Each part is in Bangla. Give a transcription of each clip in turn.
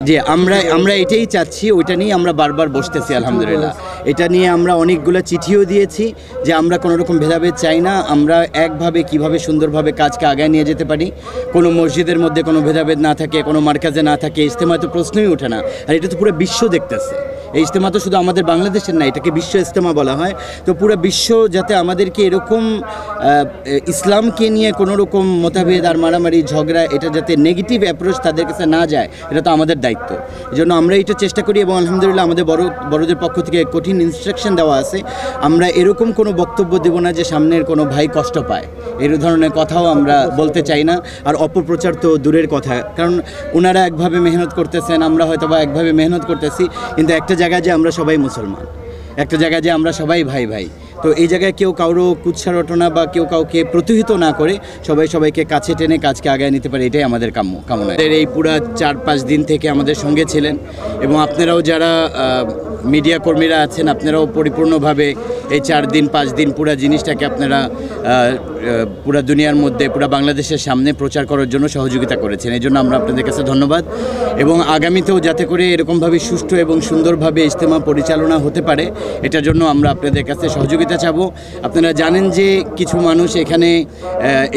জি, আমরা এটাই চাচ্ছি, ওইটা নিয়ে আমরা বারবার বসতেছি আলহামদুলিল্লাহ। এটা নিয়ে আমরা অনেকগুলো চিঠিও দিয়েছি যে আমরা কোনো রকম ভেদাভেদ চাই না, আমরা একভাবে কিভাবে সুন্দরভাবে কাজকে আগায় নিয়ে যেতে পারি, কোনো মসজিদের মধ্যে কোনো ভেদাভেদ না থাকে, কোনো মার্কাজে না থাকে, ইজতেমায় তো প্রশ্নই ওঠে না। আর এটা তো পুরো বিশ্ব দেখতেছে। এই ইজতেমা তো শুধু আমাদের বাংলাদেশের না, এটাকে বিশ্ব ইজতেমা বলা হয়। তো পুরো বিশ্ব যাতে আমাদেরকে এরকম ইসলামকে নিয়ে কোনো রকম মতভেদ আর মারামারি ঝগড়া, এটা যাতে নেগেটিভ অ্যাপ্রোচ তাদের কাছে না যায়, এটা তো আমাদের দায়িত্ব। এই জন্য আমরা এটা চেষ্টা করি এবং আলহামদুলিল্লাহ আমাদের বড়দের পক্ষ থেকে কঠিন ইনস্ট্রাকশন দেওয়া আছে। আমরা এরকম কোনো বক্তব্য দেব না যে সামনের কোনো ভাই কষ্ট পায়, এই ধরনের কথাও আমরা বলতে চাই না। আর অপপ্রচার তো দূরের কথা, কারণ ওনারা একভাবে মেহনত করতেছেন, আমরা হয়তো বা একভাবে মেহনত করতেছি, কিন্তু একটা জায়গায় যে আমরা সবাই মুসলমান, একটা জায়গায় যে আমরা সবাই ভাই ভাই। তো এই জায়গায় কেউ কারো কুৎসা রটনা বা কেউ কাউকে প্রতিহিত না করে সবাইকে কাছে টেনে কাজকে আগায় নিতে পারে, এটাই আমাদের কামনা। এই পুরা 4-5 দিন থেকে আমাদের সঙ্গে ছিলেন এবং আপনারাও যারা মিডিয়া কর্মীরা আছেন, আপনারাও পরিপূর্ণভাবে এই 4 দিন 5 দিন পুরা জিনিসটাকে আপনারা পুরা দুনিয়ার মধ্যে, পুরা বাংলাদেশের সামনে প্রচার করার জন্য সহযোগিতা করেছেন। এই জন্য আমরা আপনাদের কাছে ধন্যবাদ। এবং আগামীতেও যাতে করে এরকমভাবে সুষ্ঠু এবং সুন্দরভাবে ইজতেমা পরিচালনা হতে পারে, এটার জন্য আমরা আপনাদের কাছে সহযোগিতা চাবো। আপনারা জানেন যে কিছু মানুষ এখানে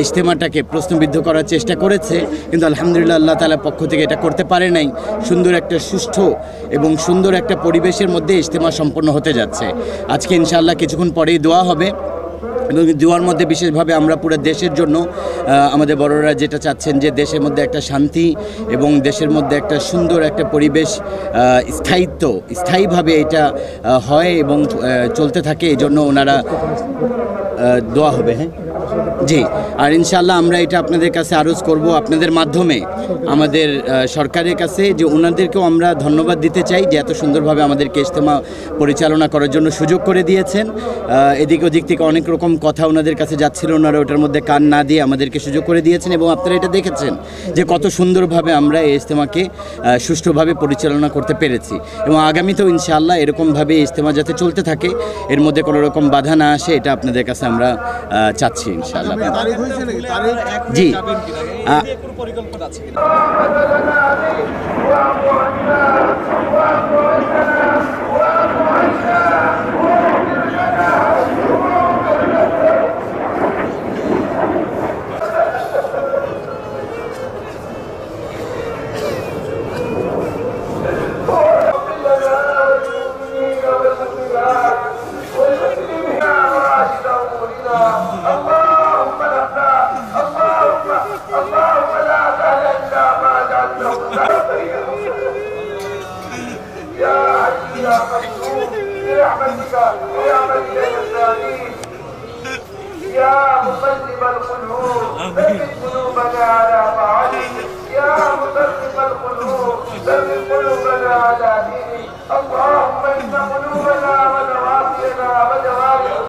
ইজতেমাটাকে প্রশ্নবিদ্ধ করার চেষ্টা করেছে, কিন্তু আলহামদুলিল্লাহ আল্লাহ তাআলার পক্ষ থেকে এটা করতে পারে নাই। সুন্দর একটা সুষ্ঠু এবং সুন্দর একটা পরিবেশের মধ্যে ইজতেমা সম্পন্ন হতে যাচ্ছে। আজকে ইনশাআল্লাহ কিছুক্ষণ পরেই দোয়া হবে এবং দোয়ার মধ্যে বিশেষভাবে আমরা পুরো দেশের জন্য আমাদের বড়রা যেটা চাচ্ছেন যে দেশের মধ্যে একটা শান্তি এবং দেশের মধ্যে একটা সুন্দর একটা পরিবেশ স্থায়ীভাবে এটা হয় এবং চলতে থাকে, এই জন্য ওনারা দোয়া হবে। হ্যাঁ জি, আর ইনশাআল্লাহ আমরা এটা আপনাদের কাছে আরজ করব আপনাদের মাধ্যমে আমাদের সরকারের কাছে, যে ওনাদেরকেও আমরা ধন্যবাদ দিতে চাই যে এত সুন্দরভাবে আমাদেরকে ইজতেমা পরিচালনা করার জন্য সুযোগ করে দিয়েছেন। এদিক ওদিক থেকে অনেক রকম কথা ওনাদের কাছে যাচ্ছিল, ওনারা ওটার মধ্যে কান না দিয়ে আমাদেরকে সুযোগ করে দিয়েছেন এবং আপনারা এটা দেখেছেন যে কত সুন্দরভাবে আমরা এই ইজতেমাকে সুষ্ঠুভাবে পরিচালনা করতে পেরেছি। এবং আগামীতেও ইনশাআল্লাহ এরকমভাবে ইজতেমা যাতে চলতে থাকে, এর মধ্যে কোনো রকম বাধা না আসে, এটা আপনাদের কাছে আমরা চাচ্ছি ইনশাআল্লাহ। জি, يا مقلب القلوب ثبت قلوبنا على طاعتك يا مقلب القلوب ثبت قلوبنا على دينك اللهم ان قلوبنا ونواصينا